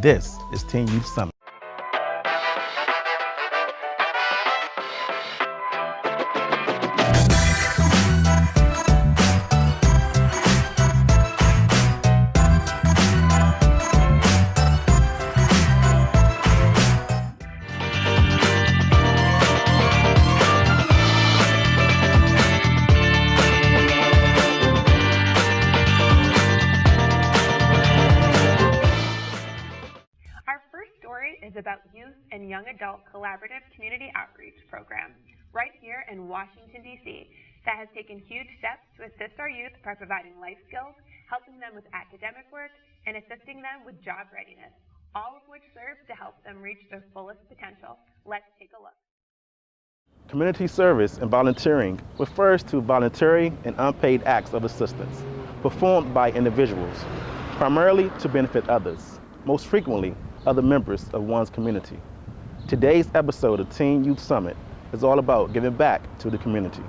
This is Teen Youth Summit. Is about youth and young adult collaborative community outreach program right here in Washington, D.C. that has taken huge steps to assist our youth by providing life skills, helping them with academic work, and assisting them with job readiness, all of which serves to help them reach their fullest potential. Let's take a look. Community service and volunteering refers to voluntary and unpaid acts of assistance performed by individuals, primarily to benefit others, most frequently other members of one's community. Today's episode of Teen Youth Summit is all about giving back to the community.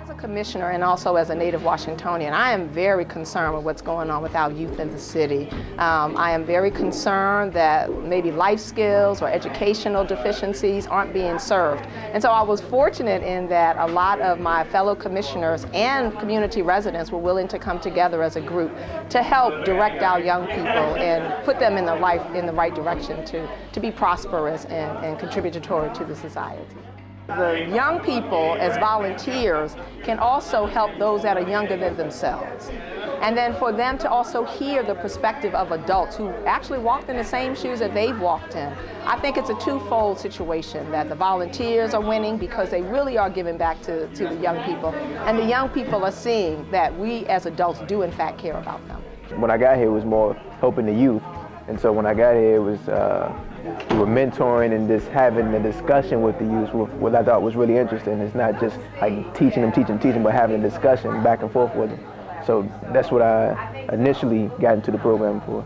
As a commissioner and also as a native Washingtonian, I am very concerned with what's going on with our youth in the city. I am very concerned that maybe life skills or educational deficiencies aren't being served. And so I was fortunate in that a lot of my fellow commissioners and community residents were willing to come together as a group to help direct our young people and put them in the right direction to be prosperous and contributory to the society. The young people, as volunteers, can also help those that are younger than themselves. And then for them to also hear the perspective of adults who actually walked in the same shoes that they've walked in. I think it's a twofold situation, that the volunteers are winning because they really are giving back to the young people, and the young people are seeing that we as adults do in fact care about them. When I got here, it was more helping the youth. And so when I got here, it was we were mentoring and just having a discussion with the youth, what I thought was really interesting. It's not just like teaching them, but having a discussion back and forth with them. So that's what I initially got into the program for.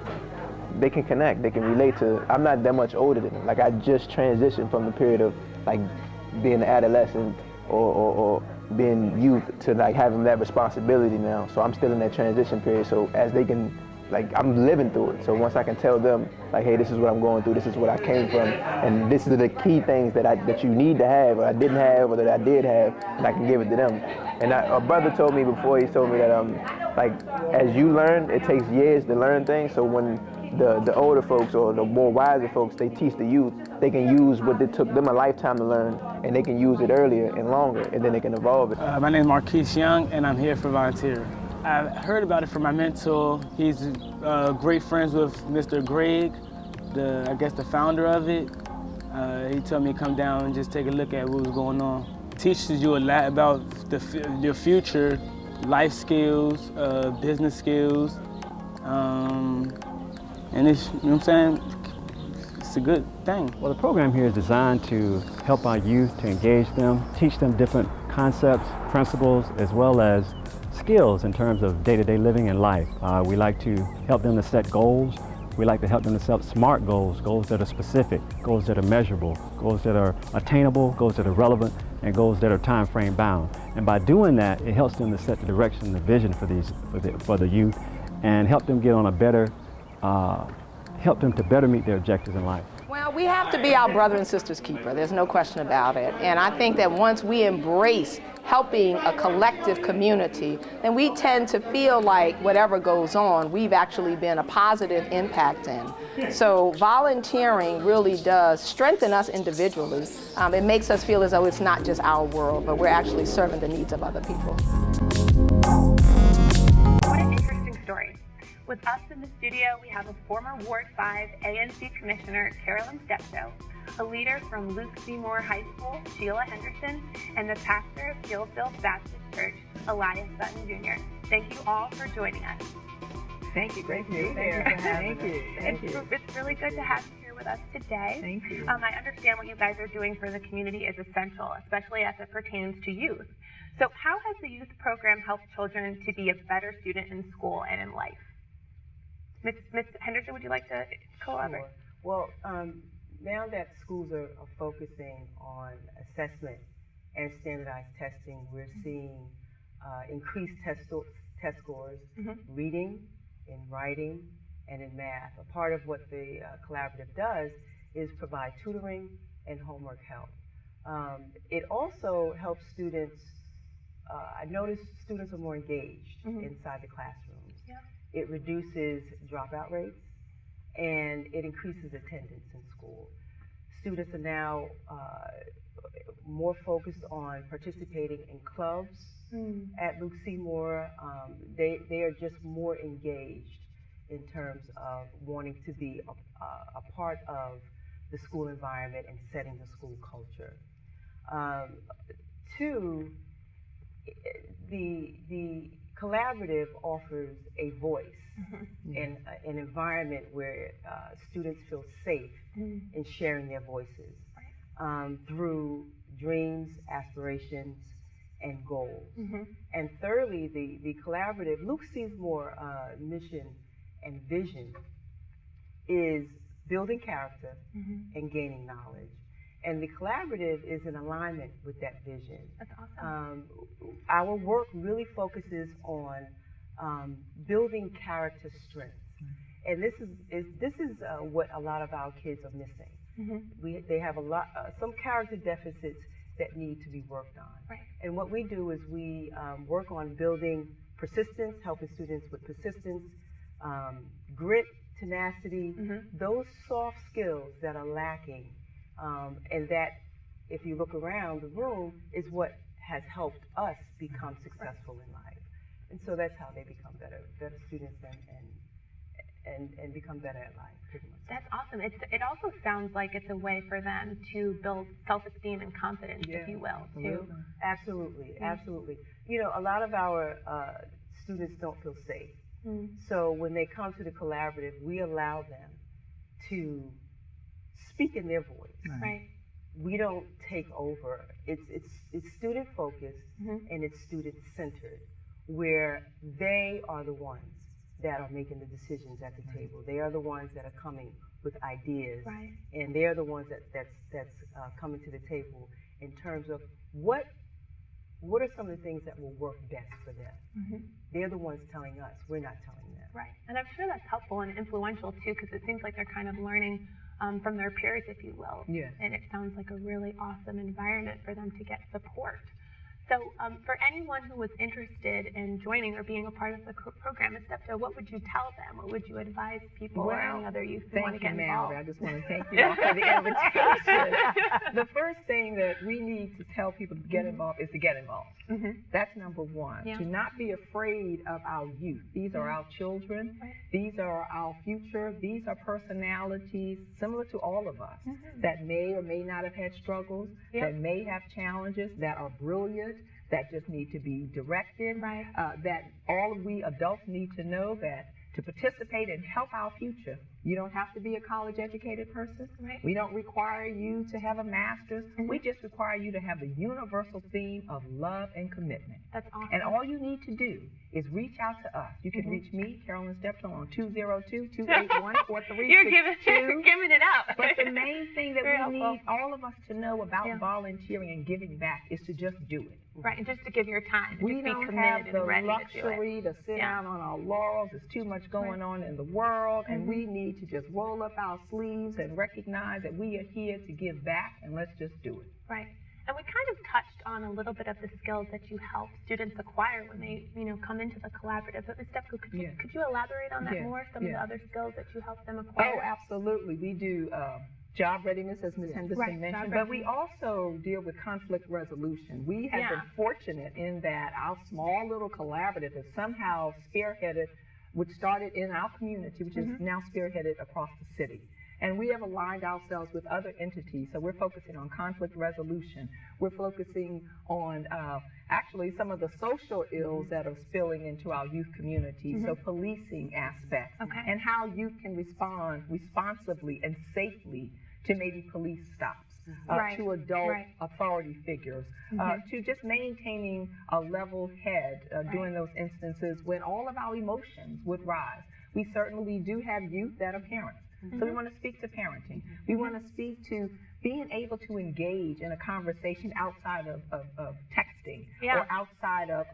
They can connect, they can relate to, I'm not that much older than them. Like I just transitioned from the period of like being an adolescent or being youth to like having that responsibility now. So I'm still in that transition period. So as they can, like I'm living through it. So once I can tell them, like, hey, this is what I'm going through, this is what I came from, and this is the key things that you need to have, or I didn't have, or that I did have, and I can give it to them. And a brother told me before, he told me that like as you learn, it takes years to learn things. So when the older folks or the more wiser folks, they teach the youth, they can use what it took them a lifetime to learn, and they can use it earlier and longer, and then they can evolve it. My name is Marquise Young, and I'm here for volunteer. I heard about it from my mentor. He's great friends with Mr. Greg, I guess the founder of it. He told me to come down and just take a look at what was going on. It teaches you a lot about your future, life skills, business skills, and it's, you know what I'm saying? It's a good thing. Well, the program here is designed to help our youth, to engage them, teach them different concepts, principles, as well as skills in terms of day-to-day living and life. We like to help them to set goals. We like to help them to set SMART goals, goals that are specific, goals that are measurable, goals that are attainable, goals that are relevant, and goals that are time frame bound. And by doing that, it helps them to set the direction and the vision for the youth, and help them get on a better, help them to better meet their objectives in life. Well, we have to be our brother and sister's keeper. There's no question about it. And I think that once we embrace helping a collective community, then we tend to feel like whatever goes on, we've actually been a positive impact in. So volunteering really does strengthen us individually. It makes us feel as though it's not just our world, but we're actually serving the needs of other people. What an interesting story. With us in the studio, we have a former Ward 5 ANC Commissioner, Carolyn Steptoe, a leader from Luke Seymour High School, Sheila Henderson, and the pastor of Gillsville Baptist Church, Elias Sutton Jr. Thank you all for joining us. Thank you. Great to be here. Thank you. It's really good to have you here with us today. Thank you. I understand what you guys are doing for the community is essential, especially as it pertains to youth. So how has the youth program helped children to be a better student in school and in life? Ms. Henderson, would you like to collaborate? Sure. Well, now that schools are focusing on assessment and standardized testing, we're seeing increased test scores, reading, in writing, and in math. A part of what the collaborative does is provide tutoring and homework help. It also helps students, I noticed students are more engaged inside the classrooms. It reduces dropout rates, and it increases attendance in school. Students are now more focused on participating in clubs at Luke Seymour. They are just more engaged in terms of wanting to be a part of the school environment and setting the school culture. Two, the collaborative offers a voice and an environment where students feel safe in sharing their voices through dreams, aspirations, and goals. And thirdly, the collaborative, Luke Seymour mission and vision is building character and gaining knowledge. And the collaborative is in alignment with that vision. That's awesome. Our work really focuses on building character strengths. And this is what a lot of our kids are missing. They have some character deficits that need to be worked on. Right. And what we do is we work on building persistence, helping students with persistence, grit, tenacity, those soft skills that are lacking, and that, if you look around the room, is what has helped us become successful in life. And so that's how they become better students and become better at life, pretty much. That's awesome. It also sounds like it's a way for them to build self-esteem and confidence, if you will, too. Absolutely, absolutely. You know, a lot of our students don't feel safe. So when they come to the collaborative, we allow them to speak in their voice. Right. We don't take over. It's student focused and it's student centered, where they are the ones that are making the decisions at the table. They are the ones that are coming with ideas, and they are the ones that's coming to the table in terms of what are some of the things that will work best for them. They're the ones telling us. We're not telling them. Right. And I'm sure that's helpful and influential too, because it seems like they're kind of learning from their peers, if you will. Yes. And it sounds like a really awesome environment for them to get support. So for anyone who was interested in joining or being a part of the program at STEPTO, what would you tell them? What would you advise people or any other youth who want to get involved? I just want to thank you all for the invitation. The first thing that we need to tell people to get involved is to get involved. That's number one. To not be afraid of our youth. These are our children. These are our future. These are personalities similar to all of us that may or may not have had struggles, that may have challenges, that are brilliant, that just need to be directed, that all we adults need to know that to participate and help our future, you don't have to be a college-educated person. We don't require you to have a master's. We just require you to have the universal theme of love and commitment. That's awesome. And all you need to do is reach out to us. You can reach me, Carolyn Steptoe, on 202-281-4362. You're giving it out. But the main thing that we need all of us to know about volunteering and giving back is to just do it. Right, and just to give your time. We don't have the luxury to sit down on our laurels. There's too much going on in the world, and we need to just roll up our sleeves and recognize that we are here to give back, and let's just do it. Right. And we kind of touched on a little bit of the skills that you help students acquire when they, come into the collaborative. But Ms. Stepko, could you elaborate on that more? Some of the other skills that you help them acquire? Oh, absolutely. We do job readiness, as Ms. Henderson mentioned, but we also deal with conflict resolution. We have been fortunate in that our small little collaborative has somehow spearheaded, which started in our community, which is now spearheaded across the city. And we have aligned ourselves with other entities, so we're focusing on conflict resolution. We're focusing on actually some of the social ills that are spilling into our youth community, so policing aspects, and how youth can respond responsibly and safely to maybe police stops, to adult authority figures, to just maintaining a level head during those instances when all of our emotions would rise. We certainly do have youth that are parents. So we want to speak to parenting. We want to speak to being able to engage in a conversation outside of texting Yeah. or outside of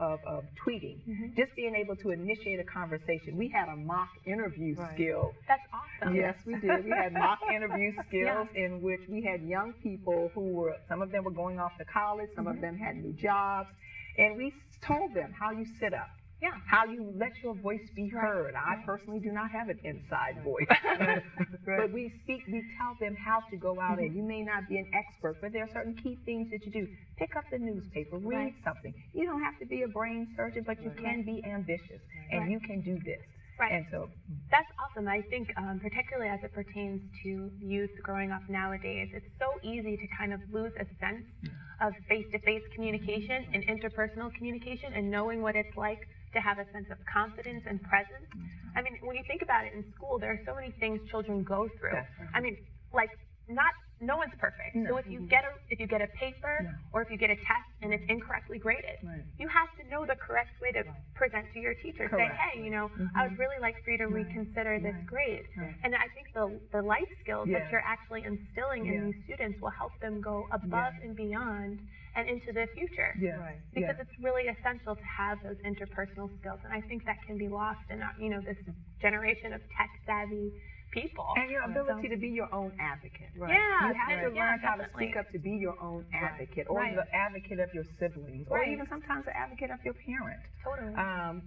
tweeting, just being able to initiate a conversation. We had a mock interview skill. That's awesome. Yes, we did. We had mock interview skills in which we had young people who were, some of them were going off to college, some of them had new jobs, and we told them how you sit up. Yeah. How you let your voice be heard. I personally do not have an inside voice. But we tell them how to go out, and you may not be an expert, but there are certain key things that you do. Pick up the newspaper, read something. You don't have to be a brain surgeon, but you can be ambitious, and you can do this. Right. And so that's awesome. I think particularly as it pertains to youth growing up nowadays, it's so easy to kind of lose a sense of face-to-face communication and interpersonal communication and knowing what it's like to have a sense of confidence and presence. I mean, when you think about it in school, there are so many things children go through. I mean, like, no one's perfect. So if you get a paper or if you get a test and it's incorrectly graded, you have to know the correct way to present to your teacher. Say, hey, you know, I would really like for you to reconsider this grade. And I think the life skills that you're actually instilling in these students will help them go above and beyond and into the future. Because it's really essential to have those interpersonal skills. And I think that can be lost in this generation of tech-savvy people. And your ability to be your own advocate. Yeah. You have to learn how to definitely. speak up to be your own advocate, or the advocate of your siblings, or even sometimes the advocate of your parent. Totally.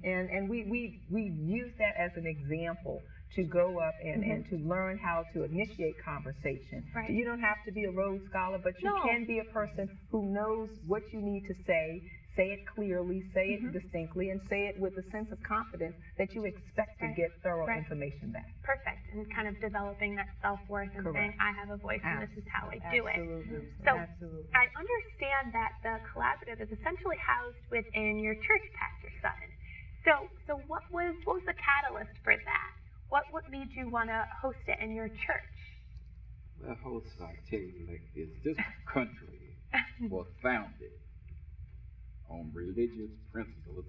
And we use that as an example to go up and to learn how to initiate conversation. You don't have to be a Rhodes Scholar, but you can be a person who knows what you need to say it clearly, say it distinctly, and say it with a sense of confidence that you expect to get thorough information back. Perfect. And kind of developing that self-worth and saying, I have a voice and this is how I do it. So I understand that the collaborative is essentially housed within your church, Pastor Sutton. So what was the catalyst for that? What made you want to host it in your church? Well, host, I tell you like this. This country was founded on religious principles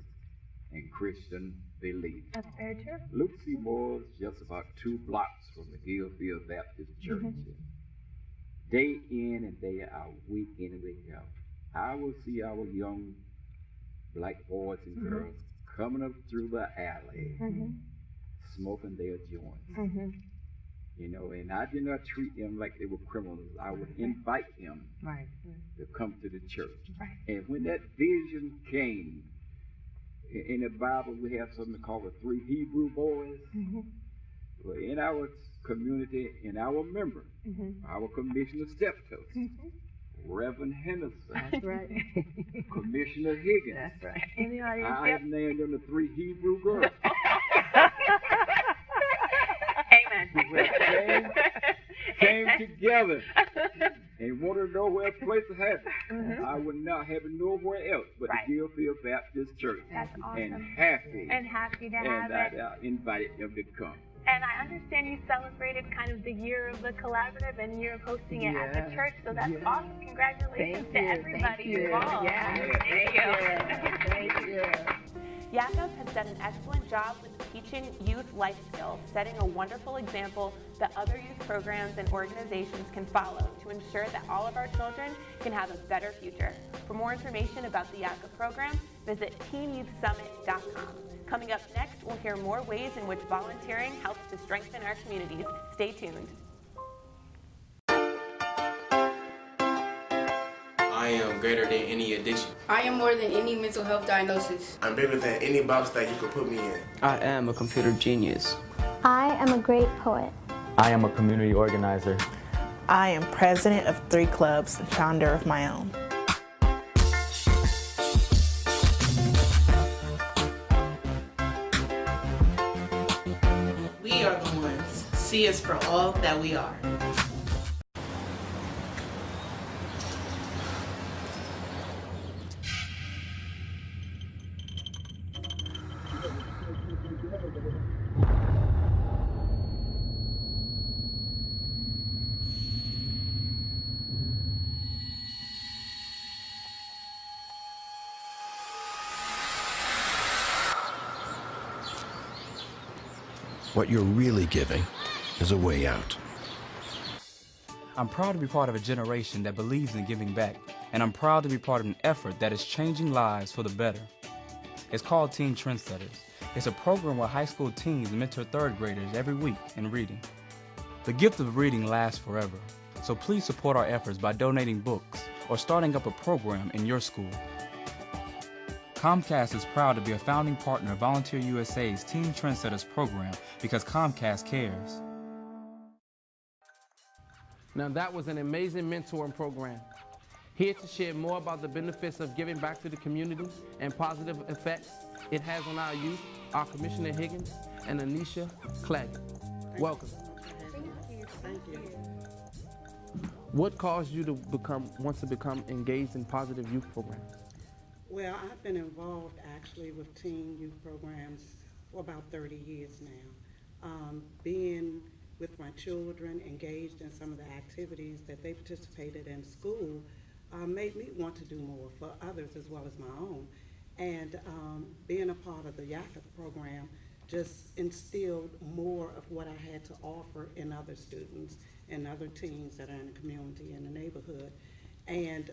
and Christian beliefs. That's very true. Luke Seymour is just about 2 blocks from the Gillfield Baptist Church. Day in and day out, week in and week out, I will see our young black boys and girls coming up through the alley, smoking their joints. You know, and I did not treat them like they were criminals. I would invite them to come to the church. And when that vision came, in the Bible we have something called the 3 Hebrew boys. Well, in our community, in our member, our commissioner Steptoe, Reverend Henderson, That's right. Commissioner Higgins. That's right. I have named them the 3 Hebrew girls. Amen. Came together and wanted to know where a place to have it. I would not have it nowhere else but the Gillfield Baptist Church. That's awesome. And happy to have it. And I invited them to come. And I understand you celebrated kind of the year of the collaborative and year of hosting it at the church, so that's awesome. Congratulations to everybody involved. Thank you. Jakob has done an excellent job with teaching youth life skills, setting a wonderful example that other youth programs and organizations can follow to ensure that all of our children can have a better future. For more information about the Jakob program, visit TeenYouthSummit.com. Coming up next, we'll hear more ways in which volunteering helps to strengthen our communities. Stay tuned. I am greater than any addiction. I am more than any mental health diagnosis. I'm bigger than any box that you could put me in. I am a computer genius. I am a great poet. I am a community organizer. I am president of 3 clubs and founder of my own. We are the ones. See us for all that we are. What you're really giving is a way out. I'm proud to be part of a generation that believes in giving back, and I'm proud to be part of an effort that is changing lives for the better. It's called Teen Trendsetters. It's a program where high school teens mentor third graders every week in reading. The gift of reading lasts forever, so please support our efforts by donating books or starting up a program in your school. Comcast is proud to be a founding partner of Volunteer USA's Teen Trendsetters program because Comcast cares. Now that was an amazing mentoring program. Here to share more about the benefits of giving back to the community and positive effects it has on our youth are Commissioner Higgins and Anisha Clegg. Welcome. Thank you. What caused you to want to become engaged in positive youth programs? Well, I've been involved actually with teen youth programs for about 30 years now. Being with my children engaged in some of the activities that they participated in school made me want to do more for others as well as my own. And being a part of the YACA program just instilled more of what I had to offer in other students and other teens that are in the community and the neighborhood. And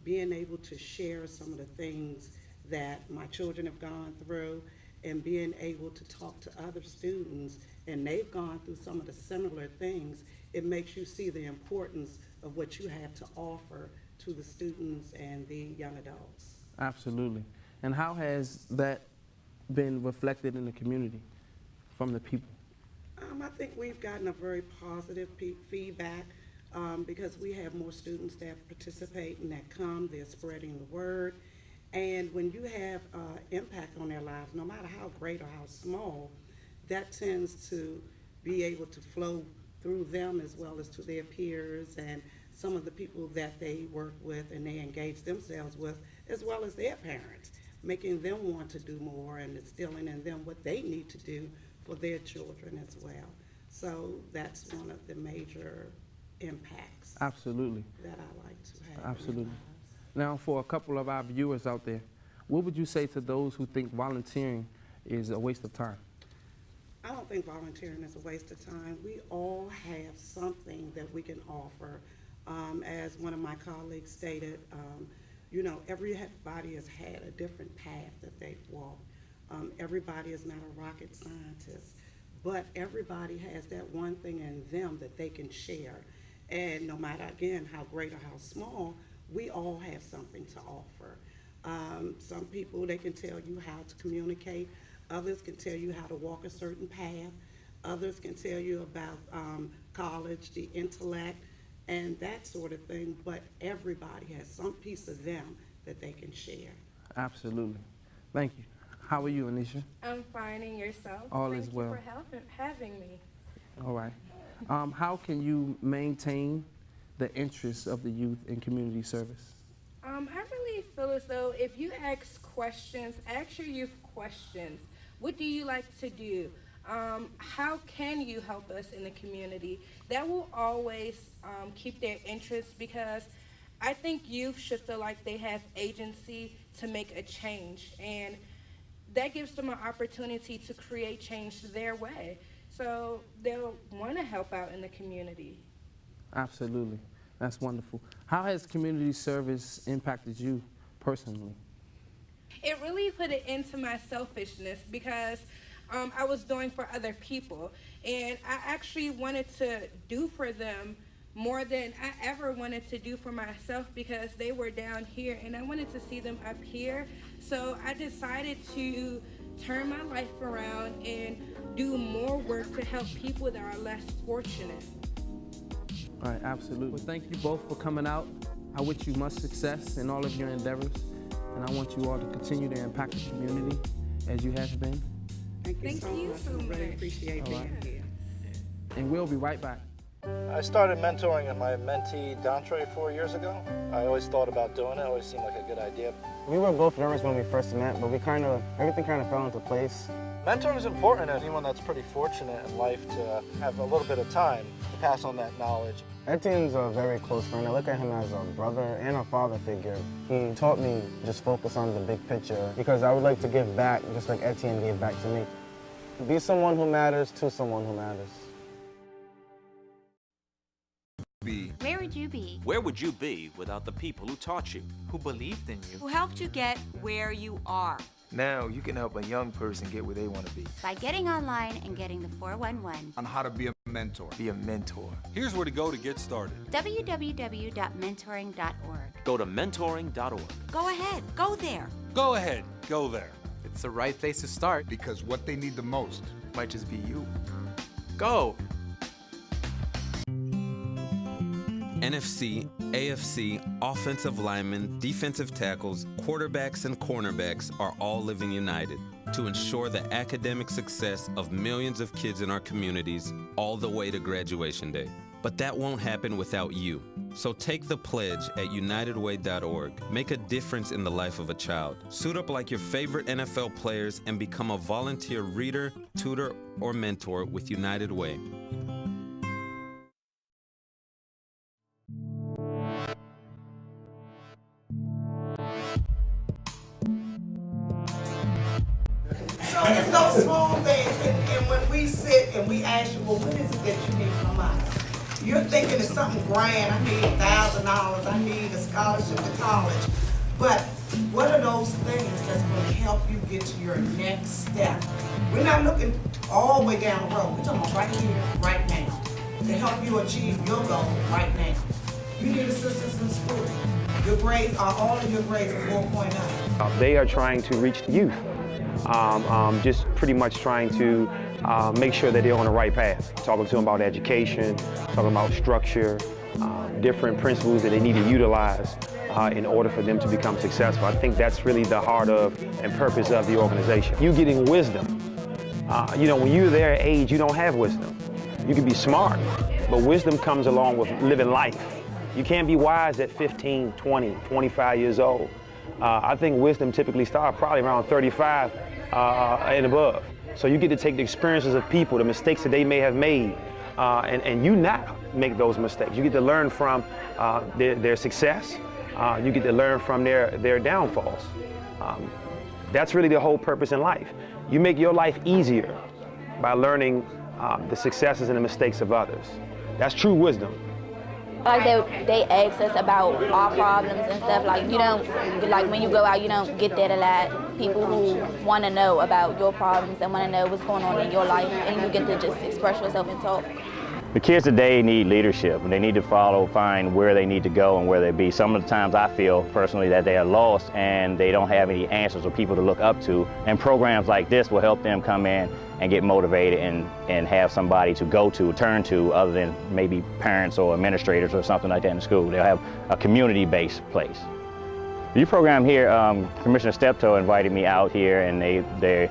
being able to share some of the things that my children have gone through and being able to talk to other students and they've gone through some of the similar things, it makes you see the importance of what you have to offer to the students and the young adults. Absolutely. And how has that been reflected in the community from the people? I think we've gotten a very positive feedback because we have more students that participate and that come, they're spreading the word. And when you have impact on their lives, no matter how great or how small, that tends to be able to flow through them as well as to their peers and some of the people that they work with and they engage themselves with, as well as their parents, making them want to do more and instilling in them what they need to do for their children as well. So that's one of the major impacts. Absolutely. That I like to have. Absolutely. Now, for a couple of our viewers out there, what would you say to those who think volunteering is a waste of time? I don't think volunteering is a waste of time. We all have something that we can offer. As one of my colleagues stated, you know, everybody has had a different path that they've walked. Everybody is not a rocket scientist, but everybody has that one thing in them that they can share. And no matter, again, how great or how small, we all have something to offer. Some people, they can tell you how to communicate. Others can tell you how to walk a certain path. Others can tell you about college, the intellect, and that sort of thing. But everybody has some piece of them that they can share. Absolutely. Thank you. How are you, Anisha? I'm fine, and yourself? All is well. Thank you for having me. All right. How can you maintain the interests of the youth in community service? I really feel as though if you ask questions, ask your youth questions. What do you like to do? How can you help us in the community? That will always keep their interest, because I think youth should feel like they have agency to make a change, and that gives them an opportunity to create change their way. So they'll want to help out in the community. Absolutely. That's wonderful. How has community service impacted you personally? It really put it into my selfishness, because I was doing for other people, and I actually wanted to do for them more than I ever wanted to do for myself, because they were down here and I wanted to see them up here. So I decided to turn my life around and do more work to help people that are less fortunate. All right, absolutely. Well, thank you both for coming out. I wish you much success in all of your endeavors, and I want you all to continue to impact the community as you have been. Thank you so much. I really appreciate being here. And we'll be right back. I started mentoring my mentee, Dantre, 4 years ago. I always thought about doing it. It always seemed like a good idea. We were both nervous when we first met, but everything kind of fell into place. Mentoring is important to anyone that's pretty fortunate in life to have a little bit of time to pass on that knowledge. Etienne's a very close friend. I look at him as a brother and a father figure. He taught me just focus on the big picture, because I would like to give back just like Etienne gave back to me. Be someone who matters to someone who matters. Be would you be? Where would you be without the people who taught you? Who believed in you? Who helped you get where you are? Now you can help a young person get where they want to be. By getting online and getting the 411. On how to be a mentor. Be a mentor. Here's where to go to get started. www.mentoring.org. Go to mentoring.org. Go ahead, go there. Go ahead, go there. It's the right place to start because what they need the most might just be you. Go! NFC, AFC, offensive linemen, defensive tackles, quarterbacks, and cornerbacks are all living united to ensure the academic success of millions of kids in our communities all the way to graduation day. But that won't happen without you. So take the pledge at unitedway.org. Make a difference in the life of a child. Suit up like your favorite NFL players and become a volunteer reader, tutor, or mentor with United Way. So it's those small things, and when we sit and we ask you, well, what is it that you need from us? You're thinking it's something grand. I need $1,000. I need a scholarship to college. But what are those things that's going to help you get to your next step? We're not looking all the way down the road. We're talking about right here, right now, to help you achieve your goal right now. You need assistance in school. Your grades are all of your grades are 4.0. They are trying to reach the youth. Just pretty much trying to make sure that they're on the right path. Talking to them about education, talking about structure, different principles that they need to utilize in order for them to become successful. I think that's really the heart of and purpose of the organization. You getting wisdom. When you're their age, you don't have wisdom. You can be smart, but wisdom comes along with living life. You can't be wise at 15, 20, 25 years old. I think wisdom typically starts probably around 35 and above. So you get to take the experiences of people, the mistakes that they may have made, and you not make those mistakes. You get to learn from their success. You get to learn from their downfalls. That's really the whole purpose in life. You make your life easier by learning the successes and the mistakes of others. That's true wisdom. Like they ask us about our problems and stuff. Like you don't, like when you go out, you don't get that a lot. People who want to know about your problems and want to know what's going on in your life, and you get to just express yourself and talk. The kids today need leadership, and they need to find where they need to go and where they be. Some of the times I feel personally that they are lost and they don't have any answers or people to look up to, and programs like this will help them come in and get motivated and have somebody to go to, turn to, other than maybe parents or administrators or something like that in the school. They'll have a community-based place. The youth program here, Commissioner Steptoe invited me out here, and it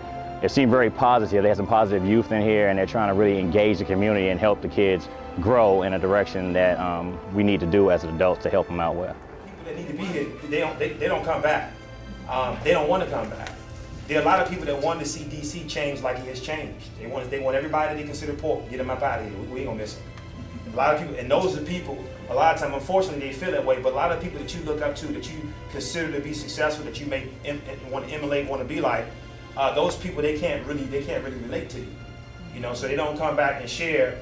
seemed very positive. They had some positive youth in here, and they're trying to really engage the community and help the kids grow in a direction that we need to do as adults to help them out with. People that need to be here, they don't come back. They don't want to come back. There are a lot of people that want to see DC change like it has changed. They want everybody they consider poor, get them up out of here. We ain't gonna miss them. A lot of people, and those are people, a lot of times, unfortunately, they feel that way, but a lot of people that you look up to, that you consider to be successful, that you may want to emulate, want to be like, those people, they can't really relate to you. So they don't come back and share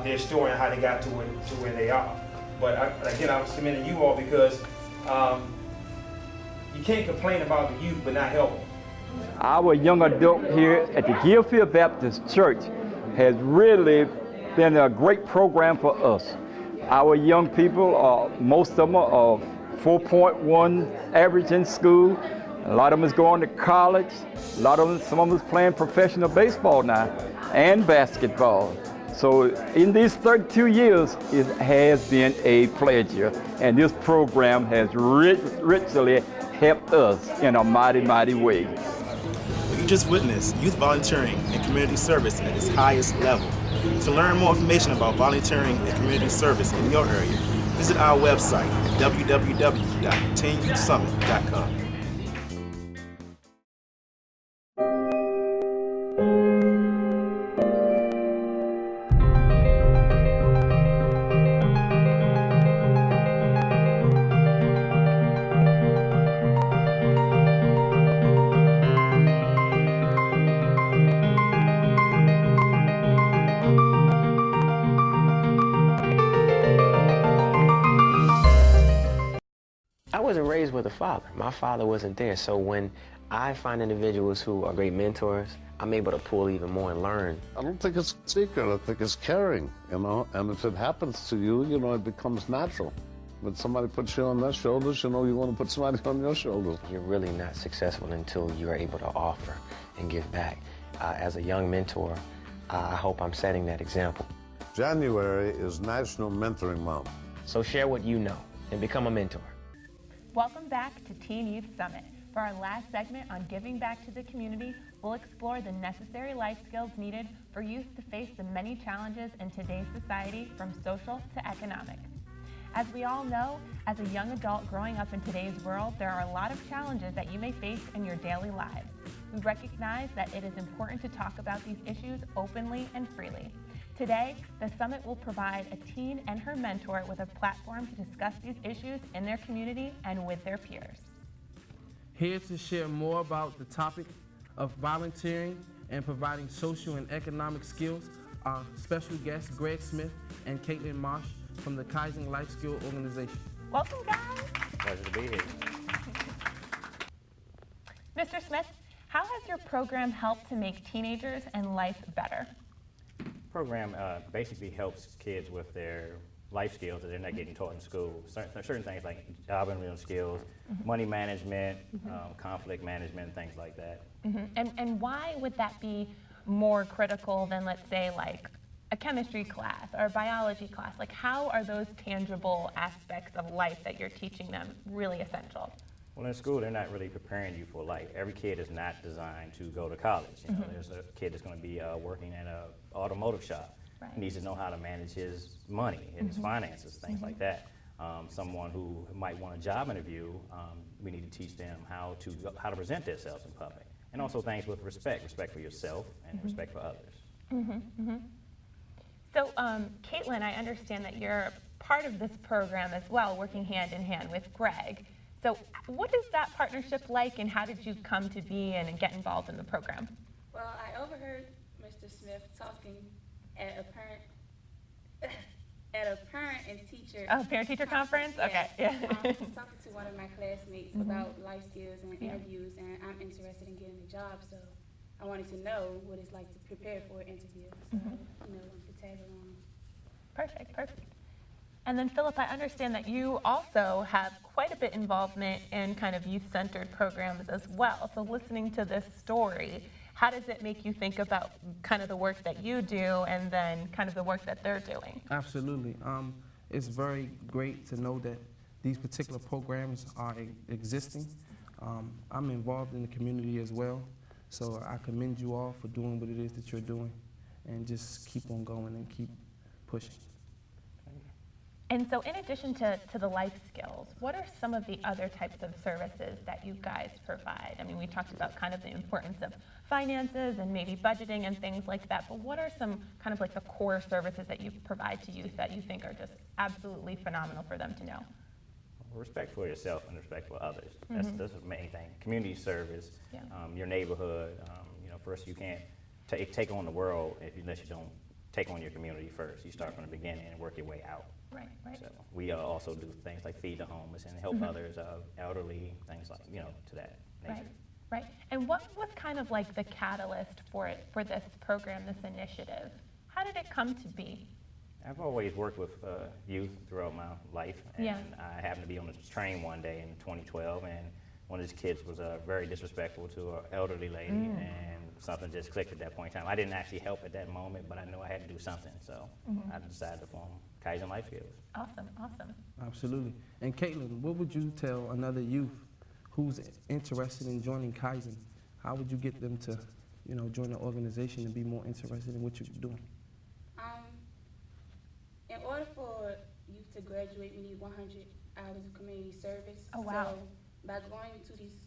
their story and how they got to where they are. But again, I was commending you all because you can't complain about the youth but not help them. Our young adult here at the Gilfield Baptist Church has really been a great program for us. Our young people, most of them are 4.1 average in school. A lot of them is going to college. Some of them is playing professional baseball now and basketball. So in these 32 years, it has been a pleasure, and this program has richly helped us in a mighty, mighty way. You just witnessed youth volunteering and community service at its highest level. To learn more information about volunteering and community service in your area, visit our website at www.TeenYouthSummit.com. father. My father wasn't there. So when I find individuals who are great mentors, I'm able to pull even more and learn. I don't think it's secret. I think it's caring, you know. And if it happens to you, you know, it becomes natural. When somebody puts you on their shoulders, you know, you want to put somebody on your shoulders. You're really not successful until you are able to offer and give back. As a young mentor, I hope I'm setting that example. January is National Mentoring Month. So share what you know and become a mentor. Welcome back to Teen Youth Summit. For our last segment on giving back to the community, we'll explore the necessary life skills needed for youth to face the many challenges in today's society, from social to economic. As we all know, as a young adult growing up in today's world, there are a lot of challenges that you may face in your daily lives. We recognize that it is important to talk about these issues openly and freely. Today, the Summit will provide a teen and her mentor with a platform to discuss these issues in their community and with their peers. Here to share more about the topic of volunteering and providing social and economic skills are special guests Greg Smith and Caitlin Marsh from the Kaizen Life Skill Organization. Welcome, guys. Pleasure to be here. Mr. Smith, how has your program helped to make teenagers and life better? The program basically helps kids with their life skills that they're not getting taught in school. Certain things like job and real skills, money management, conflict management, things like that. And why would that be more critical than, let's say, like a chemistry class or a biology class? Like, how are those tangible aspects of life that you're teaching them really essential? Well, in school, they're not really preparing you for life. Every kid is not designed to go to college. You know, there's a kid that's going to be working at an automotive shop. Right. He needs to know how to manage his money and his finances, things like that. Someone who might want a job interview, we need to teach them how to present themselves in public, and also things with respect for yourself and respect for others. So, Caitlin, I understand that you're part of this program as well, working hand in hand with Greg. So what is that partnership like, and how did you come to be and get involved in the program? Well, I overheard Mr. Smith talking at a parent and teacher. Oh, parent-teacher conference? Okay. Yeah. I was talking to one of my classmates about life skills and interviews, and I'm interested in getting a job, so I wanted to know what it's like to prepare for an interview. So, you know, wanted to tag along. Perfect. And then, Philip, I understand that you also have quite a bit involvement in kind of youth-centered programs as well. So listening to this story, how does it make you think about kind of the work that you do and then kind of the work that they're doing? Absolutely. It's very great to know that these particular programs are existing. I'm involved in the community as well, so I commend you all for doing what it is that you're doing, and just keep on going and keep pushing. And so in addition to the life skills, what are some of the other types of services that you guys provide? I mean, we talked about kind of the importance of finances and maybe budgeting and things like that, but what are some kind of like the core services that you provide to youth that you think are just absolutely phenomenal for them to know? Respect for yourself and respect for others. That's the main thing. Community service, your neighborhood. You know, first you can't take on the world unless you don't take on your community first. You start from the beginning and work your way out. Right. So we also do things like feed the homeless and help others, elderly, things like, you know, to that nature. Right. And what was kind of like the catalyst for this program, this initiative? How did it come to be? I've always worked with youth throughout my life, and I happened to be on the train one day in 2012, and one of these kids was very disrespectful to an elderly lady, and something just clicked at that point in time. I didn't actually help at that moment, but I knew I had to do something, so I decided to form Kaizen Life Skills. Awesome. Absolutely. And Caitlin, what would you tell another youth who's interested in joining Kaizen? How would you get them to, you know, join the organization and be more interested in what you're doing? In order for youth to graduate, we need 100 hours of community service. Oh, wow. So by going to these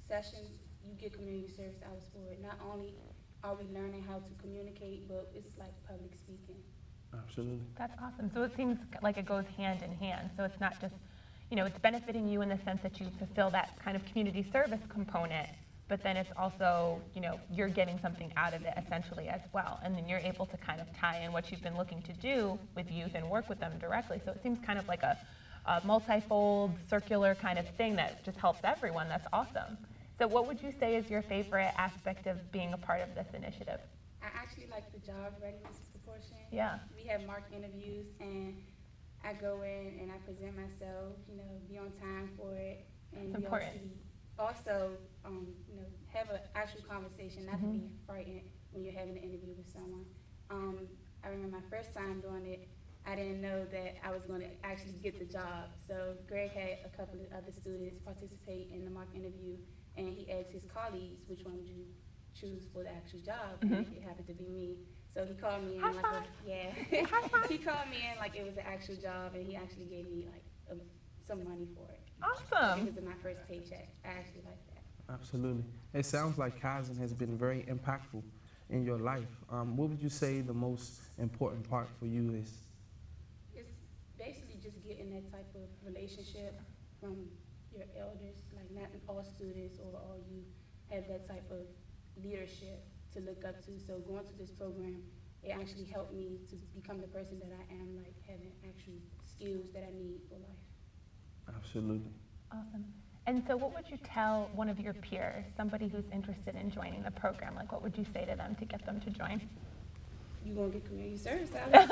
sessions, you get community service hours for it. Not only are we learning how to communicate, but it's like public speaking. Absolutely. That's awesome. So it seems like it goes hand in hand. So it's not just, you know, it's benefiting you in the sense that you fulfill that kind of community service component, but then it's also, you know, you're getting something out of it essentially as well. And then you're able to kind of tie in what you've been looking to do with youth and work with them directly. So it seems kind of like a a multifold, circular kind of thing that just helps everyone. That's awesome. So what would you say is your favorite aspect of being a part of this initiative? I actually like the job readiness portion. Yeah. We have mock interviews, and I go in and I present myself, you know, be on time for it. And That's important. Also, you know, have an actual conversation, not to be frightened when you're having an interview with someone. I remember my first time doing it, I didn't know that I was going to actually get the job. So Greg had a couple of other students participate in the mock interview, and he asked his colleagues, which one would you choose for the actual job? And it happened to be me. So he called me in he called me in like it was an actual job, and he actually gave me like some money for it. Awesome. Because of my first paycheck. I actually like that. Absolutely. It sounds like Kaizen has been very impactful in your life. What would you say the most important part for you is? It's basically just getting that type of relationship from your elders. Like not all students or all you have that type of leadership to look up to. So going to this program, it actually helped me to become the person that I am, like having actual skills that I need for life. Absolutely. Awesome. And so what would you tell one of your peers, somebody who's interested in joining the program? Like what would you say to them to get them to join? You're going to get community service out of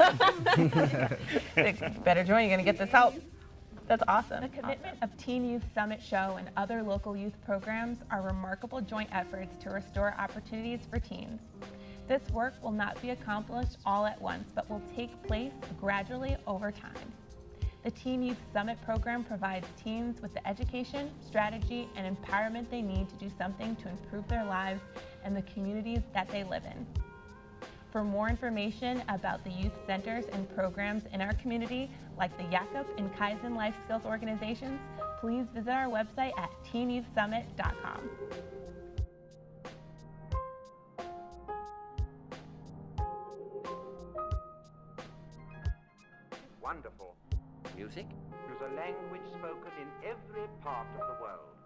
it. Better join, you're going to get this help. That's awesome. The commitment of Teen Youth Summit Show and other local youth programs are remarkable joint efforts to restore opportunities for teens. This work will not be accomplished all at once, but will take place gradually over time. The Teen Youth Summit program provides teens with the education, strategy, and empowerment they need to do something to improve their lives and the communities that they live in. For more information about the youth centers and programs in our community, like the Jakob and Kaizen Life Skills organizations, please visit our website at TeenYouthSummit.com. Wonderful. Music is a language spoken in every part of the world.